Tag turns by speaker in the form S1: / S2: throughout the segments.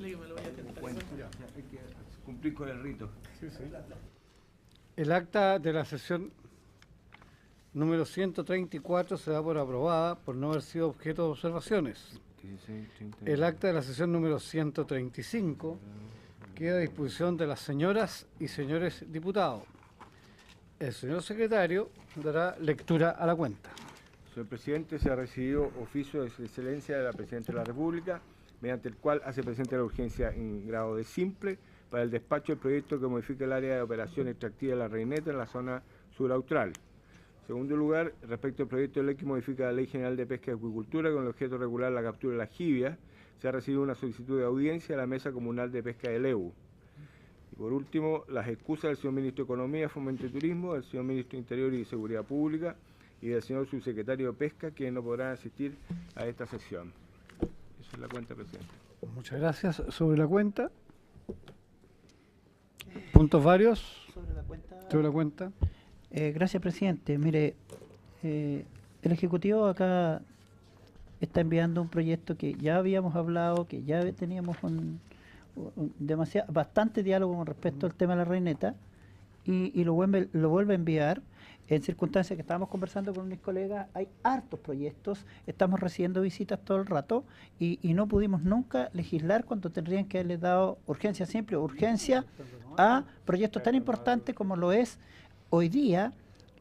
S1: dile que me lo voy a tentar.
S2: Hay que cumplir con el rito.
S3: Sí. El acta de la sesión número 134 se da por aprobada por no haber sido objeto de observaciones. El acta de la sesión número 135 queda a disposición de las señoras y señores diputados. El señor secretario dará lectura a la cuenta.
S2: Señor presidente, se ha recibido oficio de su excelencia de la Presidenta de la República, mediante el cual hace presente la urgencia en grado de simple para el despacho del proyecto que modifica el área de operación extractiva de la Reineta en la zona sur austral. En segundo lugar, respecto al proyecto de ley que modifica la Ley General de Pesca y Acuicultura con el objeto de regular la captura de la jibia, se ha recibido una solicitud de audiencia a la Mesa Comunal de Pesca de Leu. Y por último, las excusas del señor Ministro de Economía, Fomento y Turismo, del señor Ministro de Interior y de Seguridad Pública y del señor Subsecretario de Pesca, quienes no podrán asistir a esta sesión. Esa es la cuenta, presidente.
S3: Muchas gracias. Sobre la cuenta. ¿Puntos varios? Sobre la cuenta.
S4: Gracias, presidente. Mire, el Ejecutivo acá está enviando un proyecto que ya habíamos hablado, que ya teníamos bastante diálogo con respecto al tema de la Reineta, y lo vuelve a enviar en circunstancias que estábamos conversando con mis colegas. Hay hartos proyectos, estamos recibiendo visitas todo el rato y no pudimos nunca legislar cuando tendrían que haberle dado urgencia simple o urgencia a proyectos tan importantes como lo es hoy día.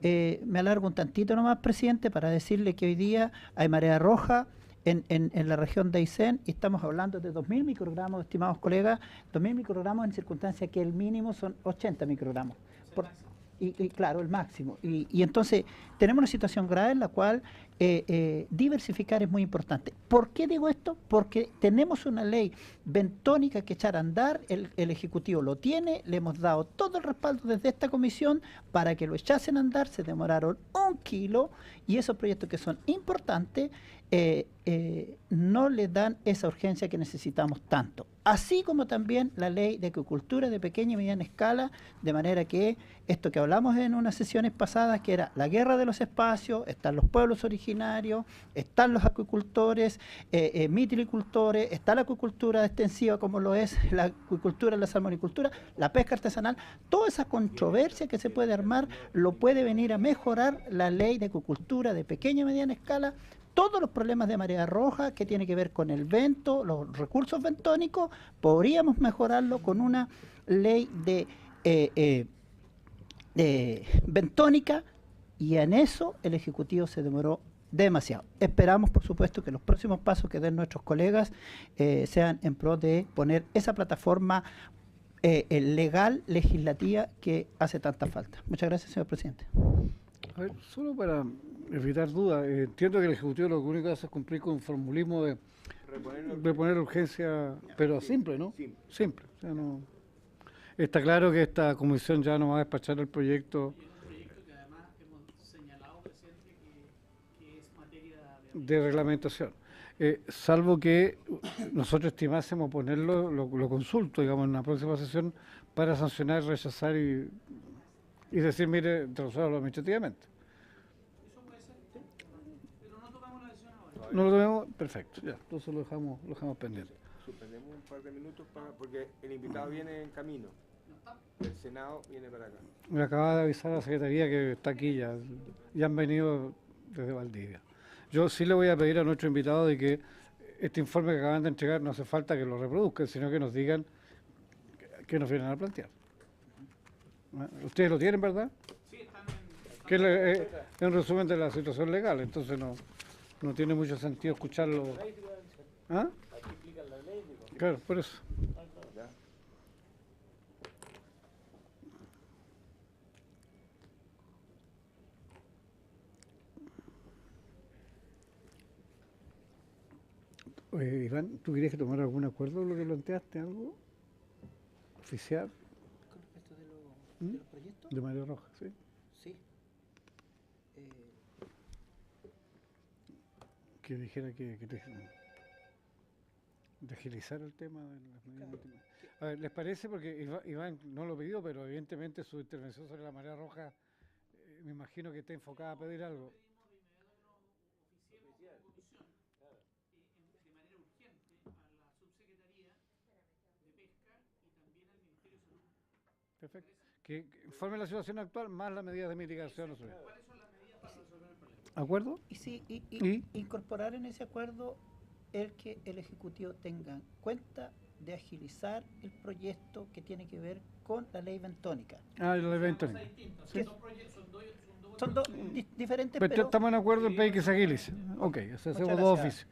S4: Me alargo un tantito nomás, presidente, para decirle que hoy día hay marea roja en la región de Aysén y estamos hablando de 2.000 microgramos, estimados colegas, 2.000 microgramos en circunstancia que el mínimo son 80 microgramos. Y claro, el máximo. Y entonces tenemos una situación grave en la cual diversificar es muy importante. ¿Por qué digo esto? Porque tenemos una ley bentónica que echar a andar, el Ejecutivo lo tiene, le hemos dado todo el respaldo desde esta comisión para que lo echasen a andar, se demoraron 1 kilo y esos proyectos que son importantes no le dan esa urgencia que necesitamos tanto. Así como también la ley de acuicultura de pequeña y mediana escala, de manera que esto que hablamos en unas sesiones pasadas, que era la guerra de los espacios, están los pueblos originarios, están los acuicultores, mitilicultores, está la acuicultura extensiva como lo es la acuicultura, la salmonicultura, la pesca artesanal, toda esa controversia que se puede armar lo puede venir a mejorar la ley de acuicultura de pequeña y mediana escala. Todos los problemas de marea roja que tiene que ver con el vento, los recursos bentónicos, podríamos mejorarlo con una ley de bentónica, y en eso el Ejecutivo se demoró demasiado. Esperamos, por supuesto, que los próximos pasos que den nuestros colegas sean en pro de poner esa plataforma legal, legislativa, que hace tanta falta. Muchas gracias, señor presidente.
S3: A ver, solo para evitar dudas, entiendo que el Ejecutivo lo único que hace es cumplir con un formulismo de poner urgencia, pero simple, ¿no? Simple. O sea, no. Está claro que esta comisión ya no va a despachar el proyecto.
S1: Y es un proyecto que además hemos señalado, presidente, que es materia
S3: de reglamentación. Salvo que nosotros estimásemos ponerlo, lo consulto, digamos, en una próxima sesión para sancionar, rechazar y decir, mire, resolverlo administrativamente.
S1: Eso puede ser, pero no tomamos la decisión ahora.
S3: No lo tomemos, perfecto, ya, entonces lo dejamos pendiente.
S2: Suspendemos un par de minutos porque el invitado viene en camino. El Senado viene para acá.
S3: Me acaba de avisar la Secretaría que está aquí ya han venido desde Valdivia. Yo sí le voy a pedir a nuestro invitado de que este informe que acaban de entregar no hace falta que lo reproduzcan, sino que nos digan qué nos vienen a plantear. ¿Ustedes lo tienen, verdad?
S1: Sí, están
S3: Que es un resumen de la situación legal, entonces no tiene mucho sentido escucharlo. ¿Ah? Claro, por eso. Oye, Iván, ¿tú querías que tomara algún acuerdo de lo que planteaste? ¿Algo oficial?
S4: ¿Con respecto de los proyectos?
S3: De Marea Roja, sí.
S4: Sí.
S3: Que dijera que de agilizar el tema de las medidas.
S4: Claro.
S3: A ver, ¿les parece? Porque Iván no lo pidió, pero evidentemente su intervención sobre la Marea Roja, me imagino que está enfocada a pedir algo. Perfecto. Que informe la situación actual más las medidas de mitigación.
S1: ¿Cuáles son las medidas para resolver el problema?
S3: ¿Acuerdo?
S4: Y sí,
S3: ¿Y?
S4: incorporar en ese acuerdo el que el Ejecutivo tenga en cuenta de agilizar el proyecto que tiene que ver con la ley bentónica.
S3: Ah, el evento.
S1: Cosa distinta, o
S3: Sí.
S1: sea, son proyectos, son dos
S4: Son dos diferentes,
S3: Pero
S4: pero
S3: estamos en acuerdo en que se agilice. Ok, hacemos
S4: Muchas
S3: dos
S4: gracias.
S3: oficios.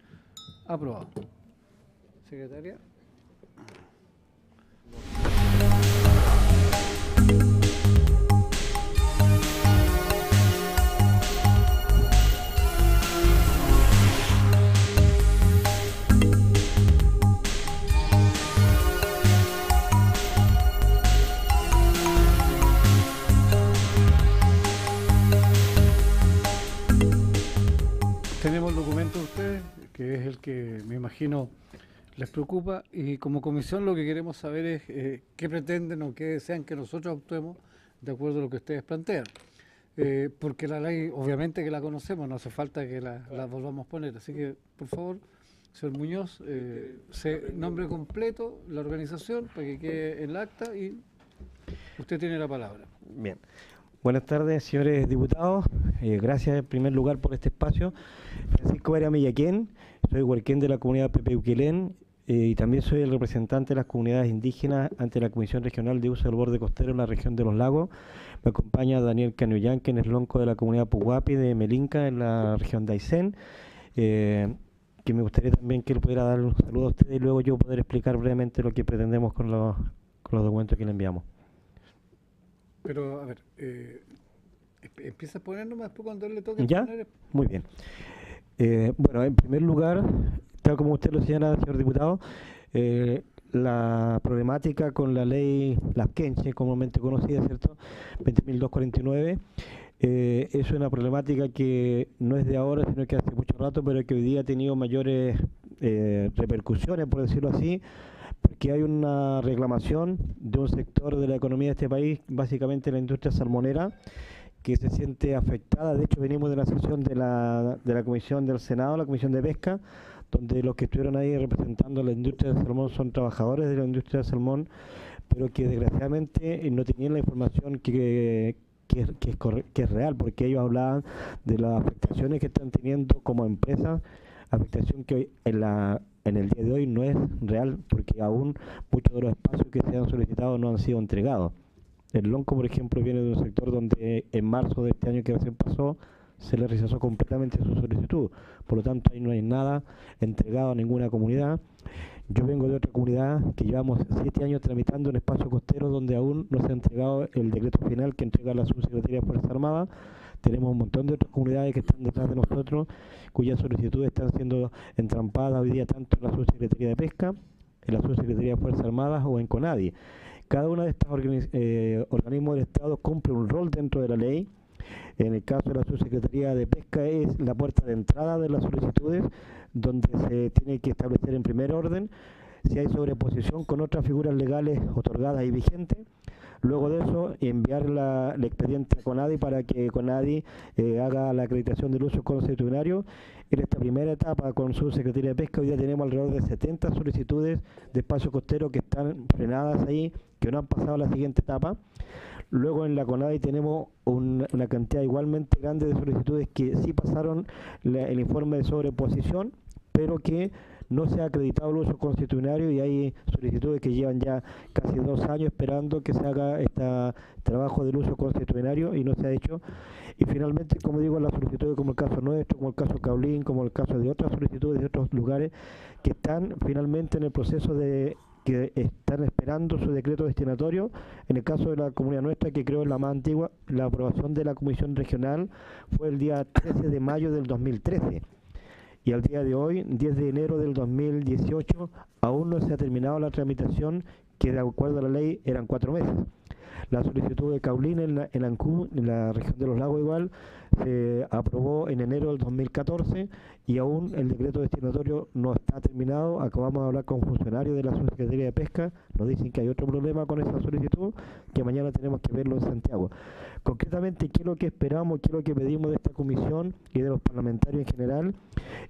S3: Aprobado. Secretaria. Tenemos el documento de ustedes, que es el que me imagino les preocupa, y como comisión lo que queremos saber es qué pretenden o qué desean que nosotros actuemos de acuerdo a lo que ustedes plantean. Porque la ley, obviamente que la conocemos, no hace falta que la volvamos a poner. Así que, por favor, señor Muñoz, nombre completo, la organización, para que quede en el acta, y usted tiene la palabra.
S5: Bien. Buenas tardes, señores diputados. Gracias en primer lugar por este espacio. Francisco Varea Millaquén, soy huarquén de la comunidad Pepe Uquelén y también soy el representante de las comunidades indígenas ante la Comisión Regional de Uso del Borde Costero en la región de Los Lagos. Me acompaña Daniel Cañuyanque, en el lonco de la comunidad Puguapi de Melinca en la región de Aysén. Que me gustaría también que él pudiera dar un saludo a ustedes y luego yo poder explicar brevemente lo que pretendemos con los documentos que le enviamos.
S3: Pero, a ver, empieza a poner nomás después cuando él le toque
S5: ¿Ya?
S3: poner.
S5: Muy bien. Bueno, en primer lugar, tal como usted lo señala, señor diputado, la problemática con la ley Lasquenche, comúnmente conocida, ¿cierto? 20.249, es una problemática que no es de ahora, sino que hace mucho rato, pero que hoy día ha tenido mayores repercusiones, por decirlo así, porque hay una reclamación de un sector de la economía de este país, básicamente la industria salmonera, que se siente afectada. De hecho, venimos de la sesión de la Comisión del Senado, la Comisión de Pesca, donde los que estuvieron ahí representando la industria del salmón son trabajadores de la industria del salmón, pero que desgraciadamente no tenían la información que es real, porque ellos hablaban de las afectaciones que están teniendo como empresas, afectación que en el día de hoy no es real, porque aún muchos de los espacios que se han solicitado no han sido entregados. El lonco, por ejemplo, viene de un sector donde en marzo de este año que recién pasó se le rechazó completamente su solicitud. Por lo tanto, ahí no hay nada entregado a ninguna comunidad. Yo vengo de otra comunidad que llevamos 7 años tramitando un espacio costero donde aún no se ha entregado el decreto final que entrega la Subsecretaría de Fuerzas Armadas. Tenemos un montón de otras comunidades que están detrás de nosotros, cuyas solicitudes están siendo entrampadas hoy día tanto en la Subsecretaría de Pesca, en la Subsecretaría de Fuerzas Armadas o en CONADI. Cada uno de estos organismos del Estado cumple un rol dentro de la ley. En el caso de la Subsecretaría de Pesca es la puerta de entrada de las solicitudes, donde se tiene que establecer en primer orden si hay sobreposición con otras figuras legales otorgadas y vigentes. Luego de eso, enviar el expediente a CONADI para que CONADI haga la acreditación del uso consuetudinario. En esta primera etapa con Subsecretaría de Pesca, hoy día tenemos alrededor de 70 solicitudes de espacio costero que están frenadas ahí, que no han pasado a la siguiente etapa. Luego en la CONADI tenemos una cantidad igualmente grande de solicitudes que sí pasaron el informe de sobreposición, pero que no se ha acreditado el uso constitucionario y hay solicitudes que llevan ya casi 2 años esperando que se haga este trabajo del uso constitucionario y no se ha hecho. Y finalmente, como digo, las solicitudes como el caso nuestro, como el caso Caulín, como el caso de otras solicitudes de otros lugares que están finalmente en el proceso de que están esperando su decreto destinatorio. En el caso de la comunidad nuestra, que creo es la más antigua, la aprobación de la Comisión Regional fue el día 13 de mayo del 2013. Y al día de hoy, 10 de enero del 2018, aún no se ha terminado la tramitación, que de acuerdo a la ley eran 4 meses. La solicitud de Caulín en Ancú, en la región de Los Lagos igual, se aprobó en enero del 2014 y aún el decreto destinatorio no está terminado. Acabamos de hablar con funcionarios de la Subsecretaría de Pesca, nos dicen que hay otro problema con esa solicitud, que mañana tenemos que verlo en Santiago. Concretamente, ¿qué es lo que esperamos, qué es lo que pedimos de esta comisión y de los parlamentarios en general,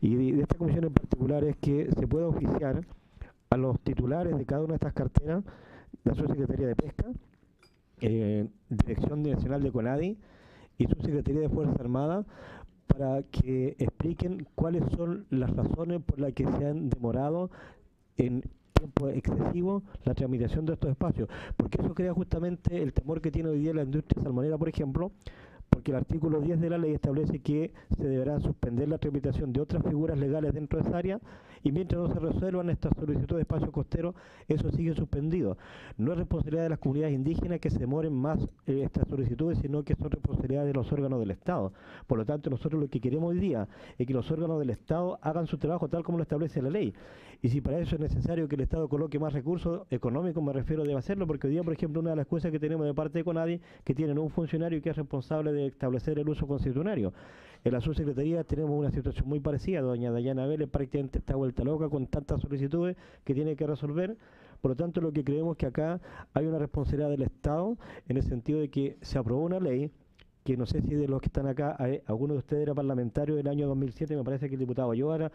S5: y de esta comisión en particular, es que se pueda oficiar a los titulares de cada una de estas carteras, la Subsecretaría de Pesca, Dirección Nacional de CONADI y su Secretaría de Fuerzas Armadas para que expliquen cuáles son las razones por las que se han demorado en tiempo excesivo la tramitación de estos espacios, porque eso crea justamente el temor que tiene hoy día la industria salmonera, por ejemplo, porque el artículo 10 de la ley establece que se deberá suspender la tramitación de otras figuras legales dentro de esa área, y mientras no se resuelvan estas solicitudes de espacio costero, eso sigue suspendido. No es responsabilidad de las comunidades indígenas que se demoren más estas solicitudes, sino que son responsabilidad de los órganos del Estado. Por lo tanto, nosotros lo que queremos hoy día es que los órganos del Estado hagan su trabajo tal como lo establece la ley. Y si para eso es necesario que el Estado coloque más recursos económicos, me refiero, debe hacerlo, porque hoy día, por ejemplo, una de las cosas que tenemos de parte de CONADI, que tienen un funcionario que es responsable de establecer el uso constitucionario. En la subsecretaría tenemos una situación muy parecida. Doña Dayana Vélez prácticamente está vuelta loca con tantas solicitudes que tiene que resolver. Por lo tanto, lo que creemos es que acá hay una responsabilidad del Estado en el sentido de que se aprobó una ley que no sé si de los que están acá, alguno de ustedes era parlamentario del año 2007, me parece que el diputado yo era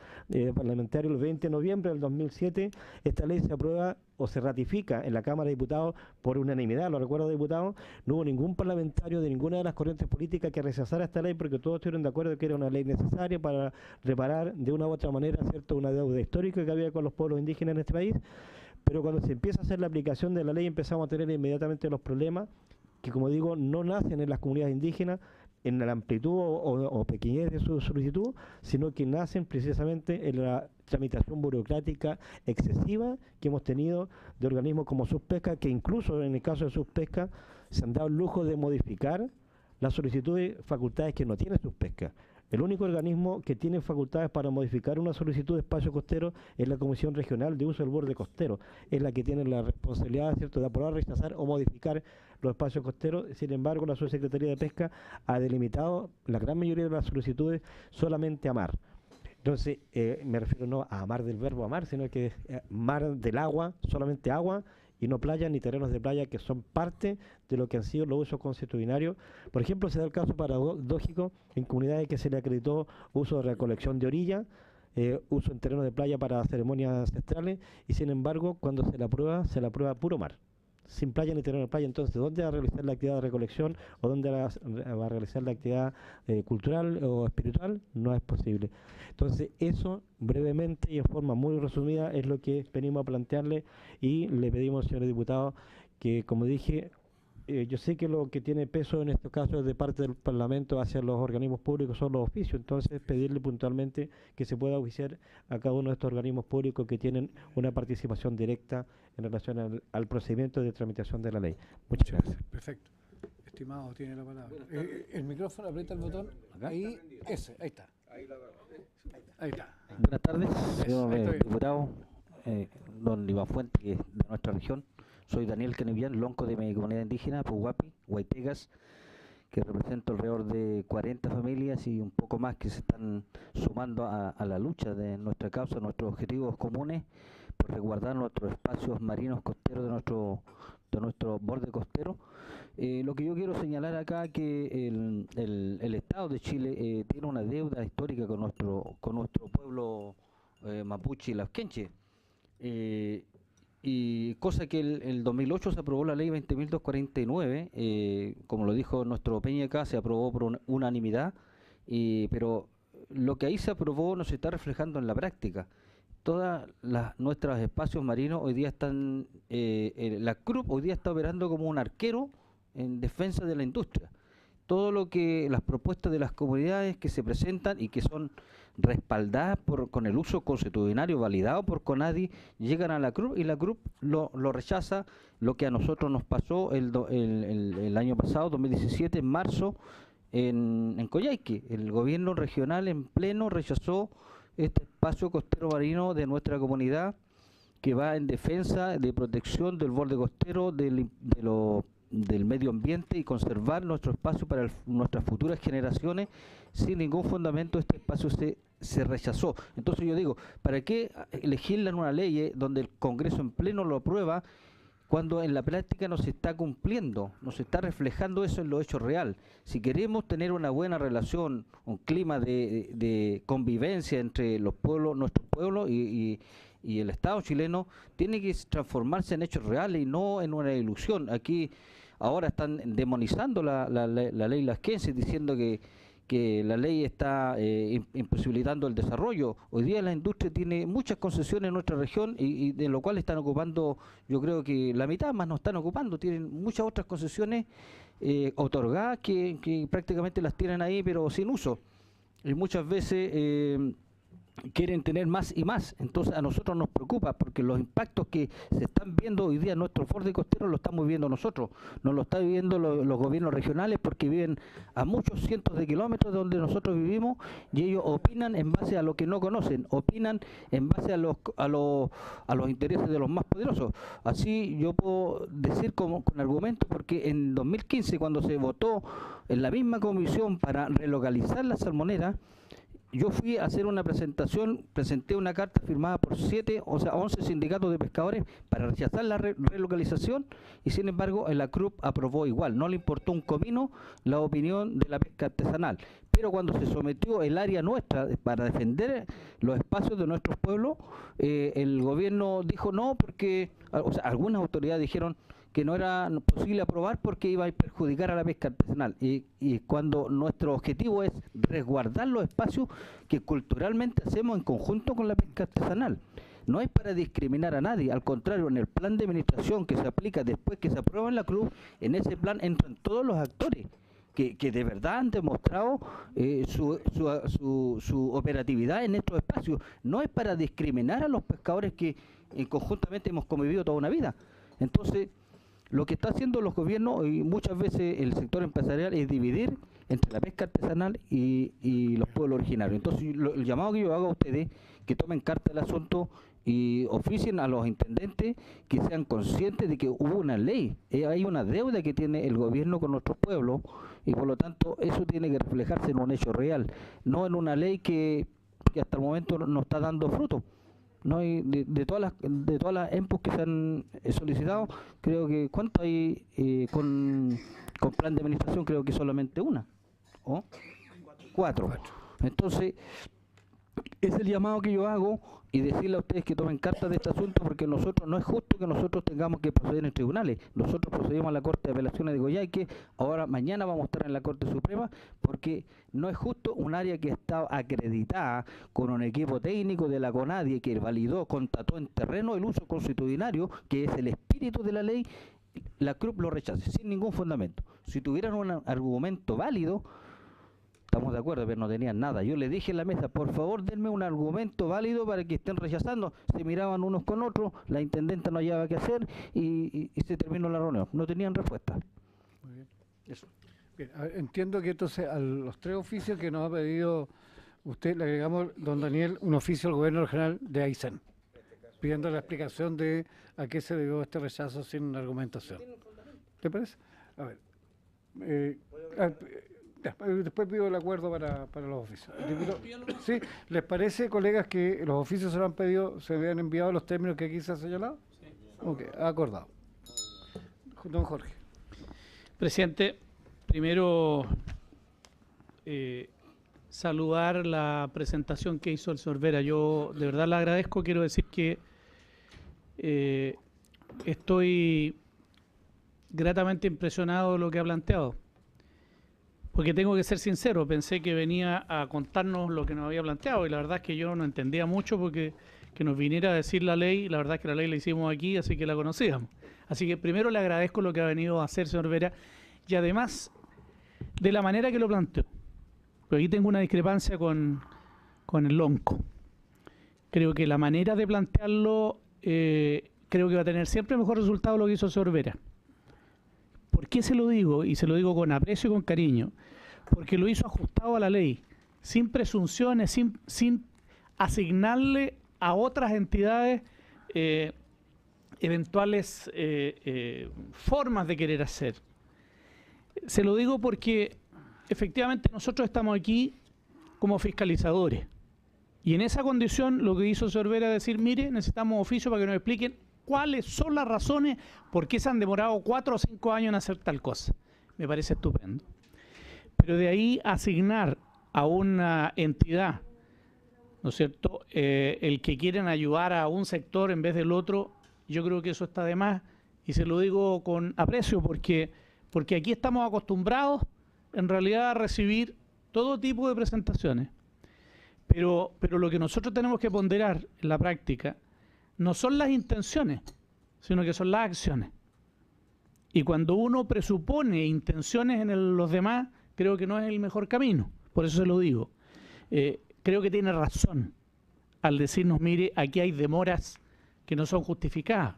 S5: parlamentario el 20 de noviembre del 2007, esta ley se aprueba o se ratifica en la Cámara de Diputados por unanimidad, lo recuerdo, diputados, no hubo ningún parlamentario de ninguna de las corrientes políticas que rechazara esta ley porque todos estuvieron de acuerdo que era una ley necesaria para reparar de una u otra manera, ¿cierto?, una deuda histórica que había con los pueblos indígenas en este país, pero cuando se empieza a hacer la aplicación de la ley empezamos a tener inmediatamente los problemas que, como digo, no nacen en las comunidades indígenas en la amplitud o pequeñez de su solicitud, sino que nacen precisamente en la tramitación burocrática excesiva que hemos tenido de organismos como Suspesca, que incluso en el caso de Suspesca se han dado el lujo de modificar las solicitudes facultades que no tiene Suspesca. El único organismo que tiene facultades para modificar una solicitud de espacio costero es la Comisión Regional de Uso del Borde Costero. Es la que tiene la responsabilidad, ¿cierto?, de aprobar, rechazar o modificar los espacios costeros. Sin embargo, la Subsecretaría de Pesca ha delimitado la gran mayoría de las solicitudes solamente a mar. Entonces, me refiero no a mar del verbo amar, sino que mar del agua, solamente agua, y no playas ni terrenos de playa, que son parte de lo que han sido los usos constitucionarios. Por ejemplo, se da el caso paradójico en comunidades que se le acreditó uso de recolección de orilla, uso en terrenos de playa para ceremonias ancestrales, y sin embargo, cuando se la aprueba puro mar, sin playa ni terreno de playa. Entonces, ¿dónde va a realizar la actividad de recolección o dónde va a realizar la actividad cultural o espiritual? No es posible. Entonces, eso brevemente y en forma muy resumida es lo que venimos a plantearle, y le pedimos, señores diputados, que, como dije, yo sé que lo que tiene peso en estos casos de parte del Parlamento hacia los organismos públicos son los oficios, entonces pedirle puntualmente que se pueda oficiar a cada uno de estos organismos públicos que tienen una participación directa en relación al procedimiento de tramitación de la ley. Muchas gracias.
S3: Perfecto. Estimado, tiene la palabra. El micrófono, aprieta el botón. Ahí, ese, ahí está. Ahí está.
S6: Buenas tardes, señor diputado, don Iván Fuente, que es de nuestra región. Soy Daniel Canevian, lonco de mi comunidad indígena, Puhuapi, Huaytegas, que represento alrededor de 40 familias y un poco más que se están sumando a la lucha de nuestra causa, nuestros objetivos comunes, por resguardar nuestros espacios marinos costeros de nuestro borde costero. Lo que yo quiero señalar acá es que el Estado de Chile tiene una deuda histórica con nuestro pueblo mapuche y lasquenche. Y cosa que el 2008 se aprobó la ley 20.249, como lo dijo nuestro Peña acá, se aprobó por unanimidad, pero lo que ahí se aprobó no se está reflejando en la práctica. Todos nuestros espacios marinos hoy día están, la CRUP hoy día está operando como un arquero en defensa de la industria. Todo lo que las propuestas de las comunidades que se presentan y que son respaldadas con el uso constitucionario validado por CONADI llegan a la CRUP y la CRUP lo rechaza, lo que a nosotros nos pasó el año pasado, 2017, en marzo, en Coyhaique. El gobierno regional en pleno rechazó este espacio costero marino de nuestra comunidad que va en defensa de protección del borde costero, del medio ambiente y conservar nuestro espacio para nuestras futuras generaciones. Sin ningún fundamento este espacio se rechazó. Entonces yo digo, ¿para qué legislan una ley donde el Congreso en pleno lo aprueba cuando en la práctica no se está cumpliendo, no se está reflejando eso en lo hecho real? Si queremos tener una buena relación, un clima de convivencia entre los pueblos, nuestro pueblo y el Estado chileno, tiene que transformarse en hechos reales y no en una ilusión. Aquí ahora están demonizando la ley Lasquense, diciendo que la ley está imposibilitando el desarrollo. Hoy día la industria tiene muchas concesiones en nuestra región y de lo cual están ocupando, yo creo que la mitad más no están ocupando, tienen muchas otras concesiones otorgadas que prácticamente las tienen ahí pero sin uso. Y muchas veces quieren tener más y más, entonces a nosotros nos preocupa porque los impactos que se están viendo hoy día en nuestro borde costero lo estamos viviendo nosotros, no lo están viviendo los gobiernos regionales porque viven a muchos cientos de kilómetros de donde nosotros vivimos y ellos opinan en base a lo que no conocen, opinan en base a los intereses de los más poderosos. Así yo puedo decir con argumentos porque en 2015 cuando se votó en la misma comisión para relocalizar la salmonera, yo fui a hacer una presentación, presenté una carta firmada por 11 sindicatos de pescadores para rechazar la relocalización y sin embargo la CRUP aprobó igual, no le importó un comino la opinión de la pesca artesanal. Pero cuando se sometió el área nuestra para defender los espacios de nuestros pueblos, el gobierno dijo no porque, o sea, algunas autoridades dijeron que no era posible aprobar porque iba a perjudicar a la pesca artesanal y cuando nuestro objetivo es resguardar los espacios que culturalmente hacemos en conjunto con la pesca artesanal. No es para discriminar a nadie, al contrario, en el plan de administración que se aplica después que se aprueba en la CRUP, en ese plan entran todos los actores que de verdad han demostrado su operatividad en estos espacios. No es para discriminar a los pescadores que conjuntamente hemos convivido toda una vida. Entonces, lo que está haciendo los gobiernos y muchas veces el sector empresarial es dividir entre la pesca artesanal y los pueblos originarios. Entonces, el llamado que yo hago a ustedes, que tomen carta del asunto y oficien a los intendentes que sean conscientes de que hubo una ley, hay una deuda que tiene el gobierno con nuestros pueblos y por lo tanto eso tiene que reflejarse en un hecho real, no en una ley que hasta el momento no está dando fruto. No hay de todas las EMPOs que se han solicitado, creo que ¿cuánto hay con plan de administración? Creo que solamente una, ¿o? 4. Entonces, es el llamado que yo hago y decirle a ustedes que tomen carta de este asunto porque nosotros no es justo que nosotros tengamos que proceder en tribunales. Nosotros procedimos a la Corte de Apelaciones de Coyhaique, ahora mañana vamos a estar en la Corte Suprema porque no es justo un área que está acreditada con un equipo técnico de la CONADIE que validó, constató en terreno el uso consuetudinario, que es el espíritu de la ley, la CRUP lo rechace sin ningún fundamento. Si tuvieran un argumento válido, estamos de acuerdo, pero no tenían nada. Yo le dije en la mesa, por favor, denme un argumento válido para que estén rechazando. Se miraban unos con otros, la intendenta no hallaba qué hacer y se terminó la reunión. No tenían respuesta.
S3: Muy bien.
S6: Eso.
S3: Bien, entiendo que entonces a los 3 oficios que nos ha pedido usted, le agregamos, don Daniel, un oficio al gobierno regional de Aysén, pidiendo la explicación de a qué se debió este rechazo sin argumentación. ¿Te parece? A ver. Después pido el acuerdo para los oficios. ¿Sí? ¿Les parece, colegas, que los oficios se lo han pedido, se habían enviado los términos que aquí se ha señalado? Sí. Ok, acordado. Don Jorge.
S1: Presidente, primero saludar la presentación que hizo el señor Vera. Yo de verdad le agradezco, quiero decir que estoy gratamente impresionado de lo que ha planteado. Porque tengo que ser sincero, pensé que venía a contarnos lo que nos había planteado y la verdad es que yo no entendía mucho porque que nos viniera a decir la ley, la verdad es que la ley la hicimos aquí, así que la conocíamos. Así que primero le agradezco lo que ha venido a hacer, señor Vera, y además de la manera que lo planteó. Porque aquí tengo una discrepancia con el LONCO. Creo que la manera de plantearlo, creo que va a tener siempre mejor resultado lo que hizo el señor Vera. ¿Por qué se lo digo? Y se lo digo con aprecio y con cariño. Porque lo hizo ajustado a la ley, sin presunciones, sin asignarle a otras entidades eventuales formas de querer hacer. Se lo digo porque efectivamente nosotros estamos aquí como fiscalizadores. Y en esa condición lo que hizo el señor Vera es decir, mire, necesitamos oficio para que nos expliquen cuáles son las razones por qué se han demorado 4 o 5 años en hacer tal cosa. Me parece estupendo. Pero de ahí asignar a una entidad, ¿no es cierto?, el que quieren ayudar a un sector en vez del otro, yo creo que eso está de más y se lo digo con aprecio porque porque aquí estamos acostumbrados en realidad a recibir todo tipo de presentaciones. Pero lo que nosotros tenemos que ponderar en la práctica no son las intenciones, sino que son las acciones. Y cuando uno presupone intenciones en los demás, creo que no es el mejor camino. Por eso se lo digo. Creo que tiene razón al decirnos, mire, aquí hay demoras que no son justificadas.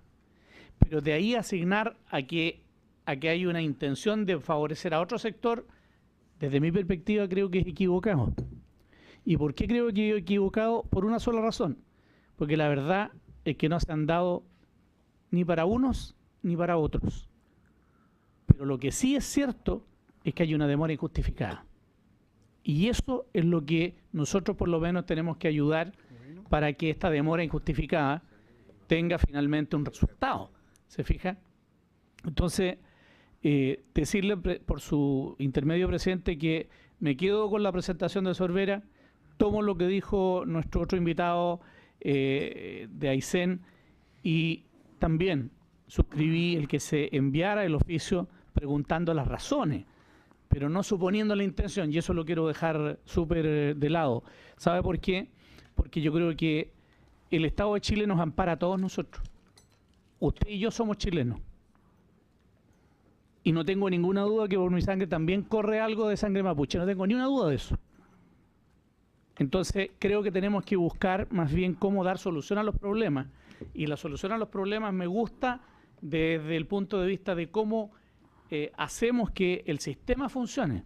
S1: Pero de ahí asignar a que hay una intención de favorecer a otro sector, desde mi perspectiva creo que es equivocado. ¿Y por qué creo que es equivocado? Por una sola razón. Porque la verdad es que no se han dado ni para unos ni para otros. Pero lo que sí es cierto es que hay una demora injustificada. Y eso es lo que nosotros por lo menos tenemos que ayudar para que esta demora injustificada tenga finalmente un resultado. ¿Se fija? Entonces, decirle por su intermedio, presidente, que me quedo con la presentación de Sorbera, tomo lo que dijo nuestro otro invitado de Aysén y también suscribí el que se enviara el oficio preguntando las razones, pero no suponiendo la intención, y eso lo quiero dejar súper de lado. ¿Sabe por qué? Porque yo creo que el Estado de Chile nos ampara a todos nosotros. Usted y yo somos chilenos. Y no tengo ninguna duda que por mi sangre también corre algo de sangre mapuche, no tengo ni una duda de eso. Entonces creo que tenemos que buscar más bien cómo dar solución a los problemas. Y la solución a los problemas me gusta desde el punto de vista de cómo hacemos que el sistema funcione,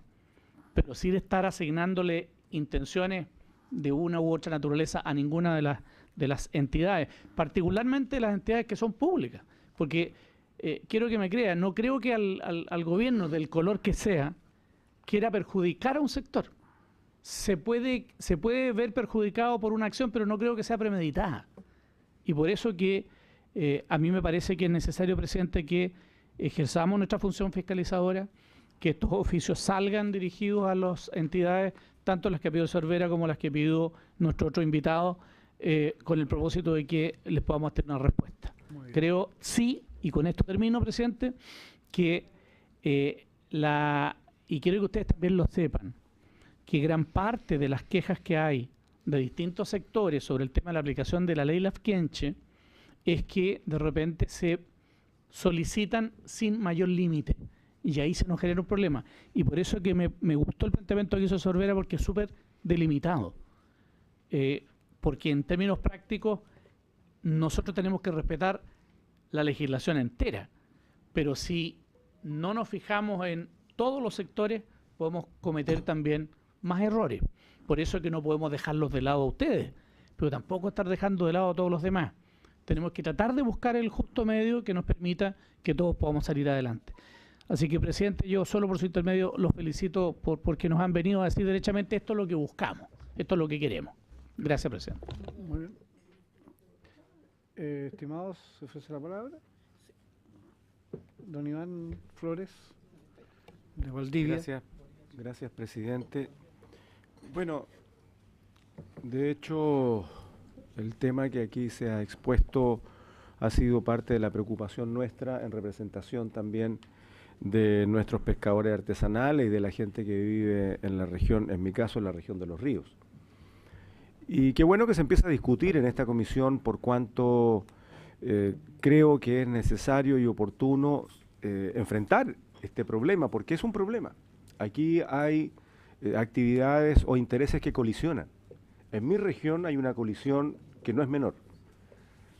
S1: pero sin estar asignándole intenciones de una u otra naturaleza a ninguna de las entidades, particularmente las entidades que son públicas. Porque quiero que me crean, no creo que al gobierno del color que sea quiera perjudicar a un sector. Se puede ver perjudicado por una acción, pero no creo que sea premeditada. Y por eso que a mí me parece que es necesario, presidente, que ejerzamos nuestra función fiscalizadora, que estos oficios salgan dirigidos a las entidades, tanto las que pidió Sorbera como las que pidió nuestro otro invitado, con el propósito de que les podamos tener una respuesta. Creo, sí, y con esto termino, presidente, que y quiero que ustedes también lo sepan, que gran parte de las quejas que hay de distintos sectores sobre el tema de la aplicación de la ley Lafkenche es que de repente se solicitan sin mayor límite y ahí se nos genera un problema. Y por eso que me gustó el planteamiento que hizo Sorbera, porque es súper delimitado. Porque en términos prácticos nosotros tenemos que respetar la legislación entera, pero si no nos fijamos en todos los sectores podemos cometer también más errores. Por eso es que no podemos dejarlos de lado a ustedes, pero tampoco estar dejando de lado a todos los demás. Tenemos que tratar de buscar el justo medio que nos permita que todos podamos salir adelante. Así que, presidente, yo solo por su intermedio los felicito porque nos han venido a decir derechamente esto es lo que buscamos, esto es lo que queremos. Gracias, presidente.
S3: Muy bien. Estimados, ¿se ofrece la palabra? Don Iván Flores, de Valdivia.
S7: Gracias, presidente. Bueno, de hecho, el tema que aquí se ha expuesto ha sido parte de la preocupación nuestra en representación también de nuestros pescadores artesanales y de la gente que vive en la región, en mi caso, en la región de Los Ríos. Y qué bueno que se empieza a discutir en esta comisión por cuanto creo que es necesario y oportuno enfrentar este problema, porque es un problema. Aquí hay actividades o intereses que colisionan. En mi región hay una colisión que no es menor,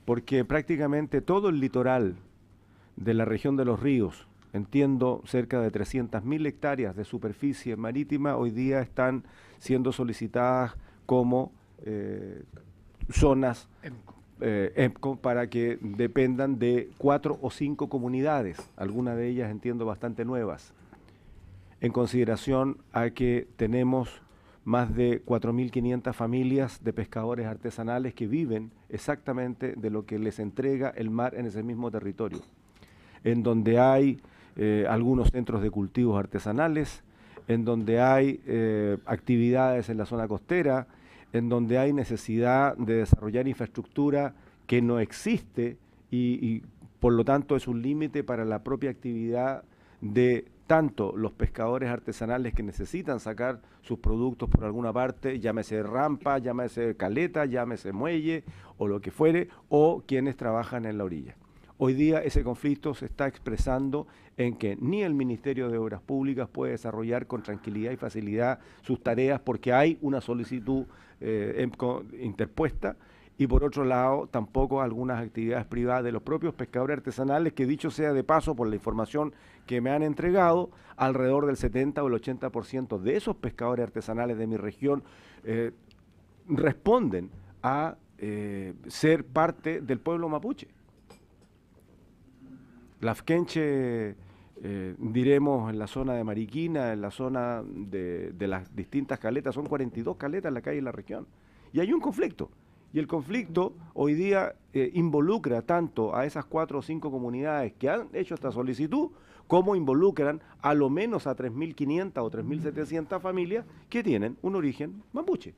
S7: porque prácticamente todo el litoral de la región de Los Ríos, entiendo cerca de 300.000 hectáreas de superficie marítima, hoy día están siendo solicitadas como zonas EPCO para que dependan de 4 o 5 comunidades, algunas de ellas entiendo bastante nuevas, en consideración a que tenemos más de 4.500 familias de pescadores artesanales que viven exactamente de lo que les entrega el mar en ese mismo territorio, en donde hay algunos centros de cultivos artesanales, en donde hay actividades en la zona costera, en donde hay necesidad de desarrollar infraestructura que no existe y por lo tanto es un límite para la propia actividad de tanto los pescadores artesanales que necesitan sacar sus productos por alguna parte, llámese rampa, llámese caleta, llámese muelle o lo que fuere, o quienes trabajan en la orilla. Hoy día ese conflicto se está expresando en que ni el Ministerio de Obras Públicas puede desarrollar con tranquilidad y facilidad sus tareas porque hay una solicitud interpuesta, y por otro lado tampoco algunas actividades privadas de los propios pescadores artesanales, que dicho sea de paso, por la información que me han entregado, alrededor del 70 o el 80% de esos pescadores artesanales de mi región responden a ser parte del pueblo mapuche. Lafkenche, diremos en la zona de Mariquina, en la zona de las distintas caletas, son 42 caletas en la calle y en la región, y hay un conflicto. Y el conflicto hoy día involucra tanto a esas 4 o 5 comunidades que han hecho esta solicitud, como involucran a lo menos a 3.500 o 3.700 familias que tienen un origen mapuche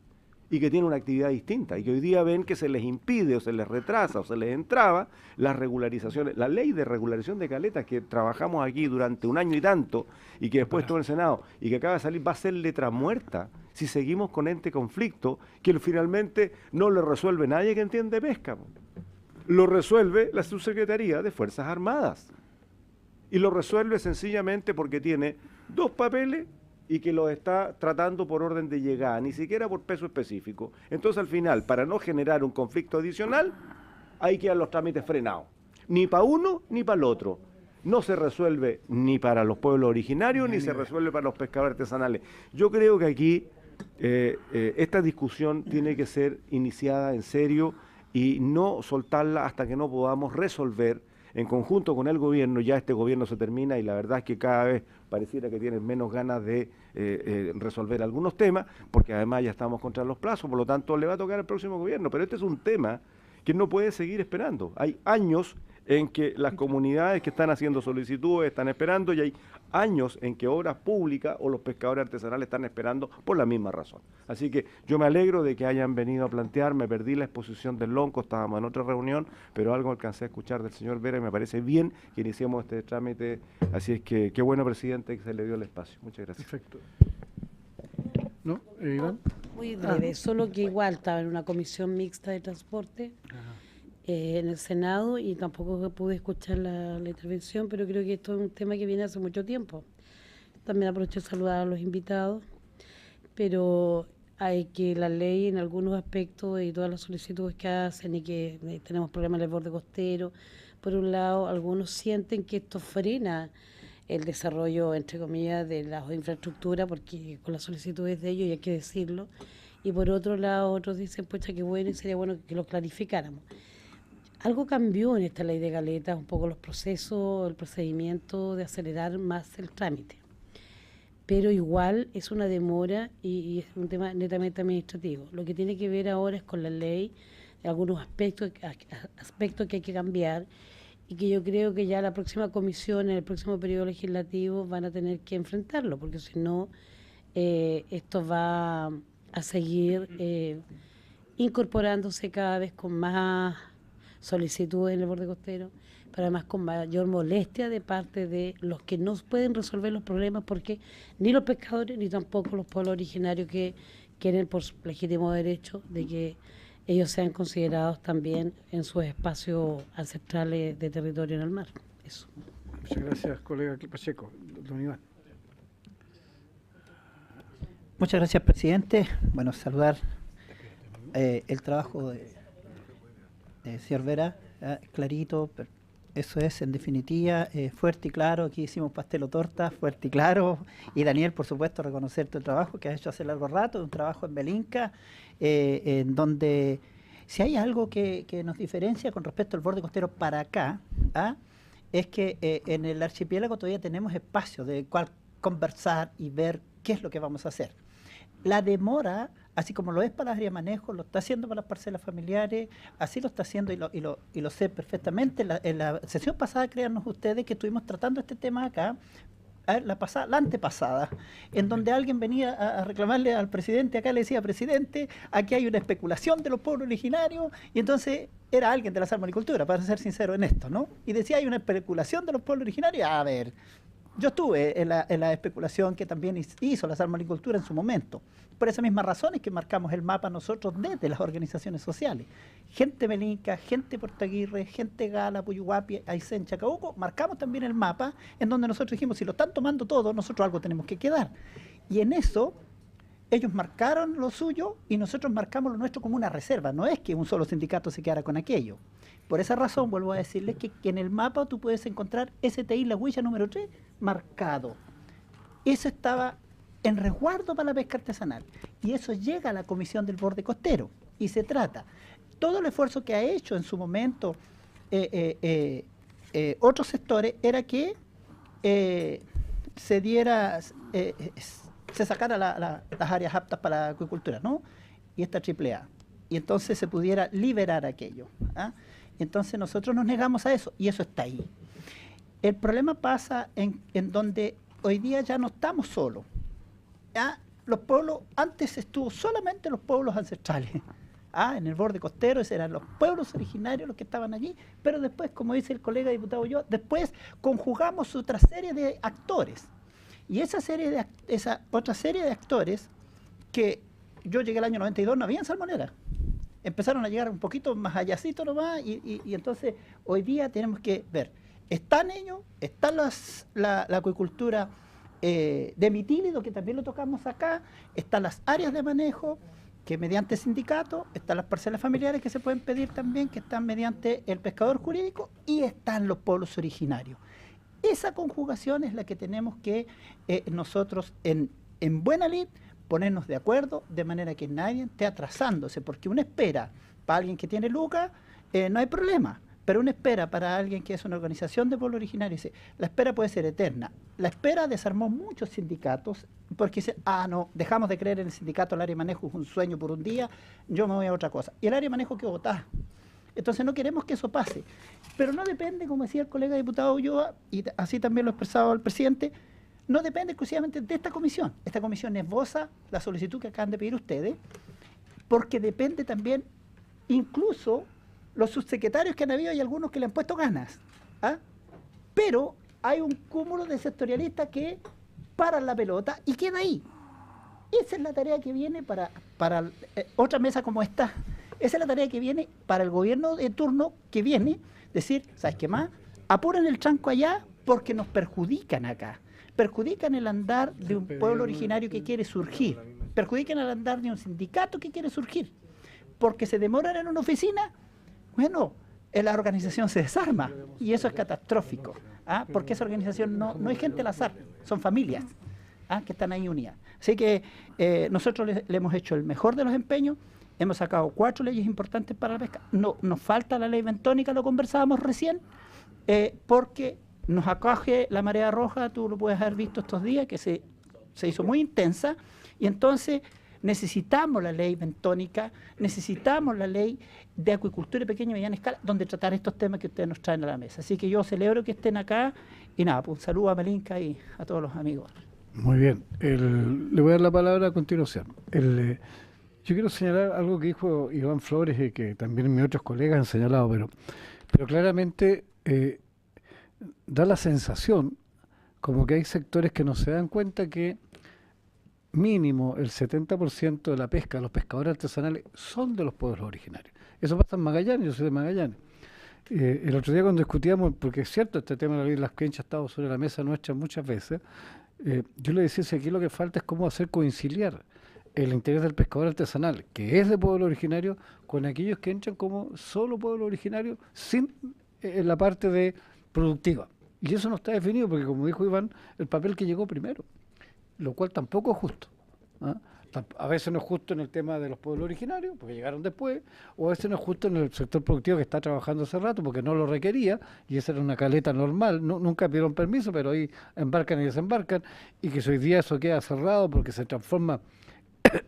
S7: y que tienen una actividad distinta, y que hoy día ven que se les impide o se les retrasa o se les entraba las regularizaciones. La ley de regularización de caletas que trabajamos aquí durante 1 año y tanto, y que después estuvo en el Senado, y que acaba de salir, va a ser letra muerta si seguimos con este conflicto que finalmente no lo resuelve nadie que entiende pesca. Lo resuelve la Subsecretaría de Fuerzas Armadas. Y lo resuelve sencillamente porque tiene 2 papeles y que los está tratando por orden de llegada, ni siquiera por peso específico. Entonces, al final, para no generar un conflicto adicional, hay que dar los trámites frenados. Ni para uno ni para el otro. No se resuelve ni para los pueblos originarios, ni se resuelve para los pescadores artesanales. Yo creo que aquí esta discusión tiene que ser iniciada en serio y no soltarla hasta que no podamos resolver en conjunto con el gobierno. Ya este gobierno se termina y la verdad es que cada vez pareciera que tienen menos ganas de resolver algunos temas, porque además ya estamos contra los plazos, por lo tanto le va a tocar al próximo gobierno. Pero este es un tema que no puede seguir esperando. Hay años en que las comunidades que están haciendo solicitudes están esperando, y hay años en que Obras Públicas o los pescadores artesanales están esperando por la misma razón. Así que yo me alegro de que hayan venido a plantear. Me perdí la exposición del Lonco, estábamos en otra reunión, pero algo alcancé a escuchar del señor Vera y me parece bien que iniciemos este trámite. Así es que qué bueno, presidente, que se le dio el espacio. Muchas gracias.
S3: Perfecto. ¿No, Iván?
S8: Muy breve, solo que igual estaba en una comisión mixta de transporte en el Senado y tampoco pude escuchar la intervención, pero creo que esto es un tema que viene hace mucho tiempo. También aprovecho de saludar a los invitados, pero hay que la ley en algunos aspectos y todas las solicitudes que hacen, y que tenemos problemas en el borde costero, por un lado, algunos sienten que esto frena el desarrollo, entre comillas, de la infraestructura, porque con las solicitudes de ellos, y hay que decirlo, y por otro lado, otros dicen, pucha, qué bueno, y sería bueno que lo clarificáramos. Algo cambió en esta ley de caletas, un poco los procesos, el procedimiento de acelerar más el trámite. Pero igual es una demora y es un tema netamente administrativo. Lo que tiene que ver ahora es con la ley, algunos aspectos que hay que cambiar, y que yo creo que ya la próxima comisión, en el próximo periodo legislativo, van a tener que enfrentarlo, porque si no, esto va a seguir incorporándose cada vez con más solicitudes en el borde costero, pero además con mayor molestia de parte de los que no pueden resolver los problemas, porque ni los pescadores ni tampoco los pueblos originarios que quieren por legítimo derecho de que ellos sean considerados también en sus espacios ancestrales de territorio en el mar. Eso.
S3: Muchas gracias, colega Pacheco. Don Iván.
S4: Muchas gracias, presidente. Bueno, saludar el trabajo de señor Vera, clarito, eso es, en definitiva, fuerte y claro. Aquí hicimos pastel o torta, fuerte y claro. Y Daniel, por supuesto, reconocer tu trabajo que has hecho hace largo rato, un trabajo en Belinca, en donde si hay algo que nos diferencia con respecto al borde costero para acá, es que en el archipiélago todavía tenemos espacio de cual conversar y ver qué es lo que vamos a hacer. La demora, así como lo es para las áreas de manejo, lo está haciendo para las parcelas familiares, así lo está haciendo y lo sé perfectamente. En la sesión pasada, créanos ustedes, que estuvimos tratando este tema acá, la antepasada, en donde alguien venía a reclamarle al presidente, acá le decía, presidente, aquí hay una especulación de los pueblos originarios, y entonces era alguien de la salmonicultura, para ser sincero en esto, ¿no? Y decía, hay una especulación de los pueblos originarios, a ver, Yo estuve en la especulación que también hizo la salmonicultura en su momento. Por esa misma razón es que marcamos el mapa nosotros desde las organizaciones sociales. Gente Melinca, gente Portaguirre, gente Gala, Puyuhuapi, Aysén, Chacabuco, marcamos también el mapa en donde nosotros dijimos, si lo están tomando todo, nosotros algo tenemos que quedar. Y en eso, ellos marcaron lo suyo y nosotros marcamos lo nuestro como una reserva. No es que un solo sindicato se quedara con aquello. Por esa razón, vuelvo a decirles que en el mapa tú puedes encontrar STI, la huella número 3, marcado. Eso estaba en resguardo para la pesca artesanal. Y eso llega a la Comisión del Borde Costero. Y se trata. Todo el esfuerzo que ha hecho en su momento otros sectores era que se diera, se sacara las áreas aptas para la acuicultura, ¿no? Y esta AAA. Y entonces se pudiera liberar aquello. ¿Ah? Y entonces nosotros nos negamos a eso, y eso está ahí. El problema pasa en donde hoy día ya no estamos solos. ¿Ah? Los pueblos, antes estuvo solamente los pueblos ancestrales. ¿Ah? En el borde costero, esos eran los pueblos originarios los que estaban allí, pero después, como dice el colega diputado yo, después conjugamos otra serie de actores. Y esa otra serie de actores, que yo llegué el año 92, no había salmonera. Empezaron a llegar un poquito más allácito nomás, y entonces hoy día tenemos que ver, están ellos, está la acuicultura de mitílido, que también lo tocamos acá, están las áreas de manejo, que mediante sindicato, están las parcelas familiares que se pueden pedir también, que están mediante el pescador jurídico, y están los pueblos originarios. Esa conjugación es la que tenemos que nosotros en buena lid ponernos de acuerdo de manera que nadie esté atrasándose, porque una espera para alguien que tiene lucas no hay problema, pero una espera para alguien que es una organización de pueblo originario, la espera puede ser eterna. La espera desarmó muchos sindicatos porque dicen, no, dejamos de creer en el sindicato, el área de manejo es un sueño por un día, yo me voy a otra cosa. Y el área de manejo que votás. Entonces no queremos que eso pase. Pero no depende, como decía el colega diputado Ulloa, y así también lo ha expresado el presidente, no depende exclusivamente de esta comisión. Esta comisión esboza la solicitud que acaban de pedir ustedes, porque depende también, incluso los subsecretarios que han habido, hay algunos que le han puesto ganas. ¿Ah? Pero hay un cúmulo de sectorialistas que paran la pelota y queda ahí. Esa es la tarea que viene para otra mesa como esta. Esa es la tarea que viene para el gobierno de turno que viene, decir, ¿sabes qué más? Apuren el tranco allá porque nos perjudican acá. Perjudican el andar de un pueblo originario que quiere surgir. Perjudican el andar de un sindicato que quiere surgir. Porque se demoran en una oficina, bueno, la organización se desarma y eso es catastrófico. ¿Ah? Porque esa organización no es gente al azar, son familias que están ahí unidas. Así que nosotros le hemos hecho el mejor de los empeños. Hemos sacado 4 leyes importantes para la pesca. No, nos falta la ley bentónica, lo conversábamos recién, porque nos acoge la marea roja, tú lo puedes haber visto estos días, que se hizo muy intensa, y entonces necesitamos la ley bentónica, necesitamos la ley de acuicultura de pequeña y mediana escala, donde tratar estos temas que ustedes nos traen a la mesa. Así que yo celebro que estén acá, y nada, pues un saludo a Melinca y a todos los amigos.
S3: Muy bien, le voy a dar la palabra a continuación. Yo quiero señalar algo que dijo Iván Flores y que también mis otros colegas han señalado, pero claramente da la sensación como que hay sectores que no se dan cuenta que mínimo el 70% de la pesca, los pescadores artesanales, son de los pueblos originarios. Eso pasa en Magallanes, yo soy de Magallanes. El otro día cuando discutíamos, porque es cierto, este tema de la ley de las quenchas ha estado sobre la mesa nuestra muchas veces, yo le decía que aquí lo que falta es cómo hacer coincidir el interés del pescador artesanal, que es de pueblo originario, con aquellos que entran como solo pueblo originario, sin la parte de productiva. Y eso no está definido, porque como dijo Iván, el papel que llegó primero, lo cual tampoco es justo. ¿Ah? A veces no es justo en el tema de los pueblos originarios, porque llegaron después, o a veces no es justo en el sector productivo que está trabajando hace rato, porque no lo requería, y esa era una caleta normal, nunca pidieron permiso, pero ahí embarcan y desembarcan, y que hoy día eso queda cerrado porque se transforma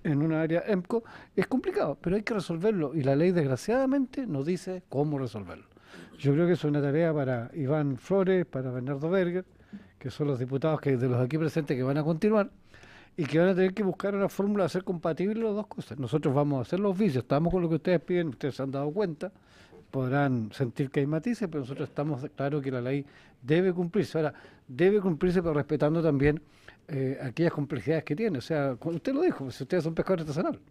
S3: en una área EMCO, es complicado, pero hay que resolverlo, y la ley desgraciadamente nos dice cómo resolverlo. Yo creo que es una tarea para Iván Flores, para Bernardo Berger, que son los diputados de los aquí presentes que van a continuar, y que van a tener que buscar una fórmula de hacer compatibles las dos cosas. Nosotros vamos a hacer los oficios, estamos con lo que ustedes piden, ustedes se han dado cuenta, podrán sentir que hay matices, pero nosotros estamos claros que la ley debe cumplirse. Ahora, debe cumplirse, pero respetando también aquellas complejidades que tiene. O sea, como usted lo dijo, si ustedes son pescadores artesanales.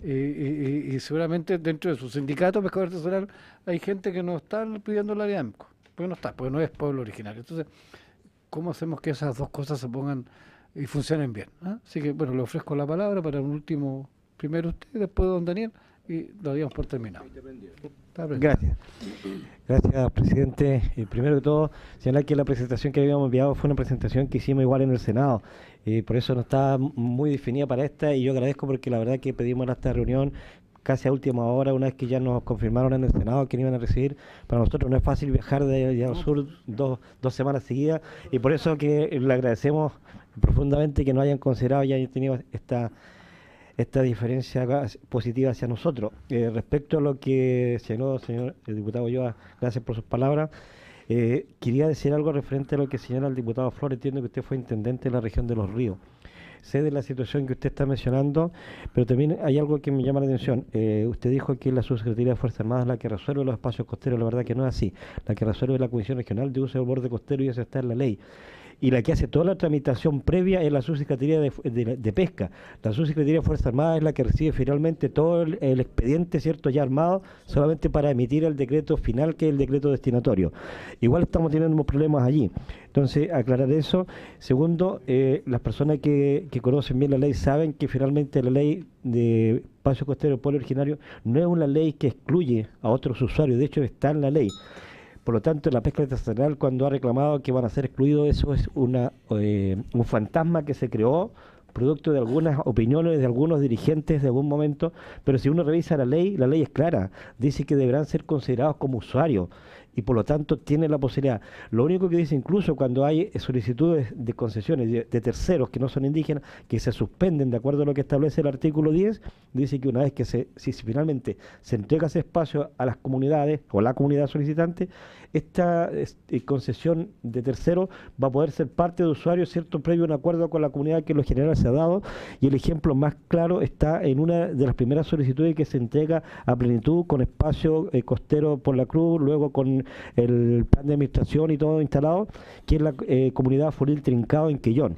S3: Y seguramente dentro de su sindicato pescador artesanal hay gente que no está pidiendo el área AMCO, porque no es pueblo originario. Entonces, ¿cómo hacemos que esas dos cosas se pongan y funcionen bien? ¿Ah? Así que, bueno, le ofrezco la palabra para un último, primero usted, después don Daniel, y lo daríamos por terminado.
S5: Gracias. Gracias, presidente. Primero que todo, señalar que la presentación que habíamos enviado fue una presentación que hicimos igual en el Senado. Por eso no estaba muy definida para esta, y yo agradezco porque la verdad que pedimos esta reunión casi a última hora, una vez que ya nos confirmaron en el Senado que iban a recibir. Para nosotros no es fácil viajar de allá al sur dos semanas seguidas, y por eso que le agradecemos profundamente que nos hayan considerado y hayan tenido esta diferencia positiva hacia nosotros. Respecto a lo que señaló señor el diputado Ulloa, gracias por sus palabras. Quería decir algo referente a lo que señala el diputado Flores. Entiendo que usted fue intendente de la región de Los Ríos. Sé de la situación que usted está mencionando, pero también hay algo que me llama la atención. Usted dijo que la Subsecretaría de Fuerzas Armadas es la que resuelve los espacios costeros. La verdad que no es así. La que resuelve es la Comisión Regional de Uso del Borde Costero, y eso está en la ley. Y la que hace toda la tramitación previa es la Subsecretaría de Pesca. La Subsecretaría de Fuerzas Armadas es la que recibe finalmente todo el expediente, ¿cierto?, ya armado, solamente para emitir el decreto final, que es el decreto destinatorio. Igual estamos teniendo problemas allí. Entonces, aclarar eso. Segundo, las personas que conocen bien la ley saben que finalmente la ley de espacio costero del pueblo originario no es una ley que excluye a otros usuarios, de hecho está en la ley. Por lo tanto, la pesca artesanal, cuando ha reclamado que van a ser excluidos, eso es un fantasma que se creó producto de algunas opiniones de algunos dirigentes de algún momento. Pero si uno revisa la ley es clara, dice que deberán ser considerados como usuarios y por lo tanto tienen la posibilidad. Lo único que dice, incluso cuando hay solicitudes de concesiones de terceros que no son indígenas, que se suspenden de acuerdo a lo que establece el artículo 10, dice que una vez que si finalmente se entrega ese espacio a las comunidades o la comunidad solicitante, esta concesión de terceros va a poder ser parte de usuarios, ¿cierto?, previo a un acuerdo con la comunidad que en lo general se ha dado. Y el ejemplo más claro está en una de las primeras solicitudes que se entrega a plenitud con espacio costero por la Cruz, luego con el plan de administración y todo instalado, que es la comunidad Foril Trincado en Quellón,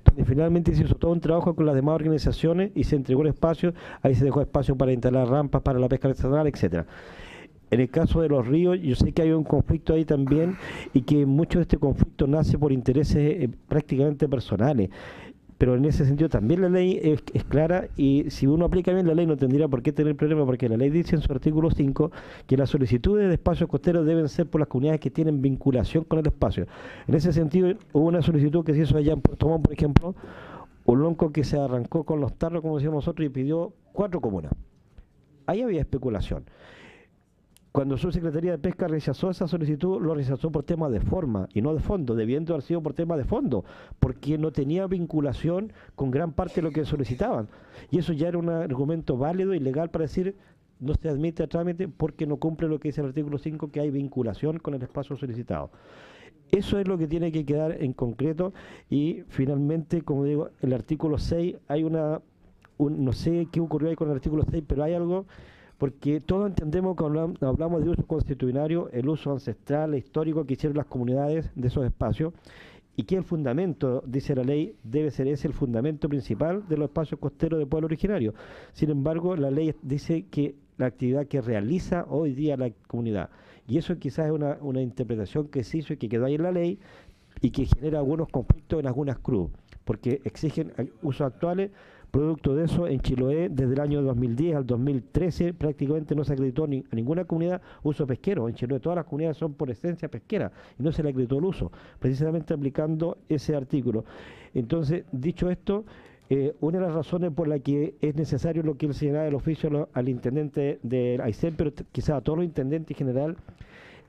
S5: donde finalmente se hizo todo un trabajo con las demás organizaciones y se entregó el espacio. Ahí se dejó espacio para instalar rampas para la pesca artesanal, etcétera. En el caso de Los Ríos, yo sé que hay un conflicto ahí también, y que mucho de este conflicto nace por intereses prácticamente personales. Pero en ese sentido también la ley es clara, y si uno aplica bien la ley no tendría por qué tener problema, porque la ley dice en su artículo 5 que las solicitudes de espacios costeros deben ser por las comunidades que tienen vinculación con el espacio. En ese sentido, hubo una solicitud que se hizo allá en Puerto Montt, por ejemplo, un lonco que se arrancó con los tarros, como decíamos nosotros, y pidió 4 comunas. Ahí había especulación. Cuando su Secretaría de Pesca rechazó esa solicitud, lo rechazó por temas de forma y no de fondo, debiendo haber sido por temas de fondo, porque no tenía vinculación con gran parte de lo que solicitaban. Y eso ya era un argumento válido y legal para decir no se admite a trámite porque no cumple lo que dice el artículo 5, que hay vinculación con el espacio solicitado. Eso es lo que tiene que quedar en concreto. Y finalmente, como digo, el artículo 6, hay no sé qué ocurrió ahí con el artículo 6, pero hay algo. Porque todos entendemos que cuando hablamos de uso constitucionario, el uso ancestral e histórico que hicieron las comunidades de esos espacios, y que el fundamento, dice la ley, debe ser ese el fundamento principal de los espacios costeros de pueblo originario. Sin embargo, la ley dice que la actividad que realiza hoy día la comunidad, y eso quizás es una interpretación que se hizo y que quedó ahí en la ley, y que genera algunos conflictos en algunas CRUs, porque exigen usos actuales. Producto de eso, en Chiloé, desde el año 2010 al 2013, prácticamente no se acreditó a ninguna comunidad uso pesquero. En Chiloé todas las comunidades son por esencia pesquera y no se le acreditó el uso, precisamente aplicando ese artículo. Entonces, dicho esto, una de las razones por la que es necesario lo que él señalaba del oficio al intendente de Aysén, pero quizás a todos los intendentes en general,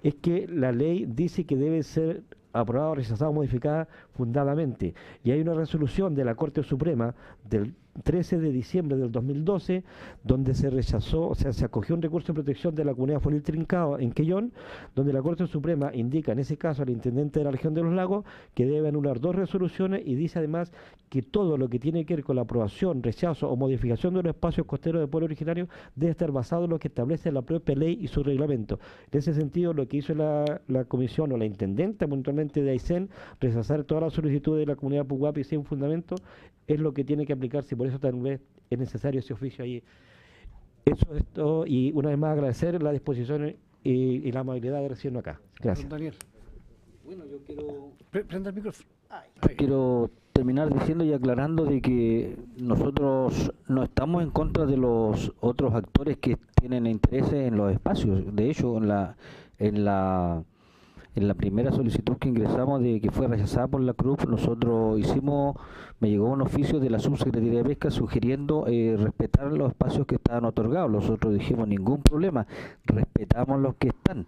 S5: es que la ley dice que debe ser aprobada, rechazada o modificada fundadamente. Y hay una resolución de la Corte Suprema del 13 de diciembre del 2012, donde se rechazó, o sea, se acogió un recurso de protección de la comunidad Folil Trincao en Quellón, donde la Corte Suprema indica en ese caso al intendente de la región de los lagos que debe anular 2 resoluciones y dice además que todo lo que tiene que ver con la aprobación, rechazo o modificación de los espacios costeros de pueblo originario debe estar basado en lo que establece la propia ley y su reglamento. En ese sentido, lo que hizo la comisión o la intendenta puntualmente de Aysén, rechazar todas las solicitudes de la comunidad Puguapi sin fundamento, es lo que tiene que aplicarse, y por eso tal vez es necesario ese oficio ahí. Eso es todo, y una vez más agradecer la disposición y la amabilidad de recibirnos acá. Gracias.
S3: Don Daniel.
S6: Bueno, yo quiero...
S3: Prenda el micrófono.
S6: Quiero terminar diciendo y aclarando de que nosotros no estamos en contra de los otros actores que tienen intereses en los espacios. De hecho, en la primera solicitud que ingresamos, de que fue rechazada por la CRUP, me llegó un oficio de la Subsecretaría de Pesca sugiriendo respetar los espacios que estaban otorgados. Nosotros dijimos ningún problema, respetamos los que están.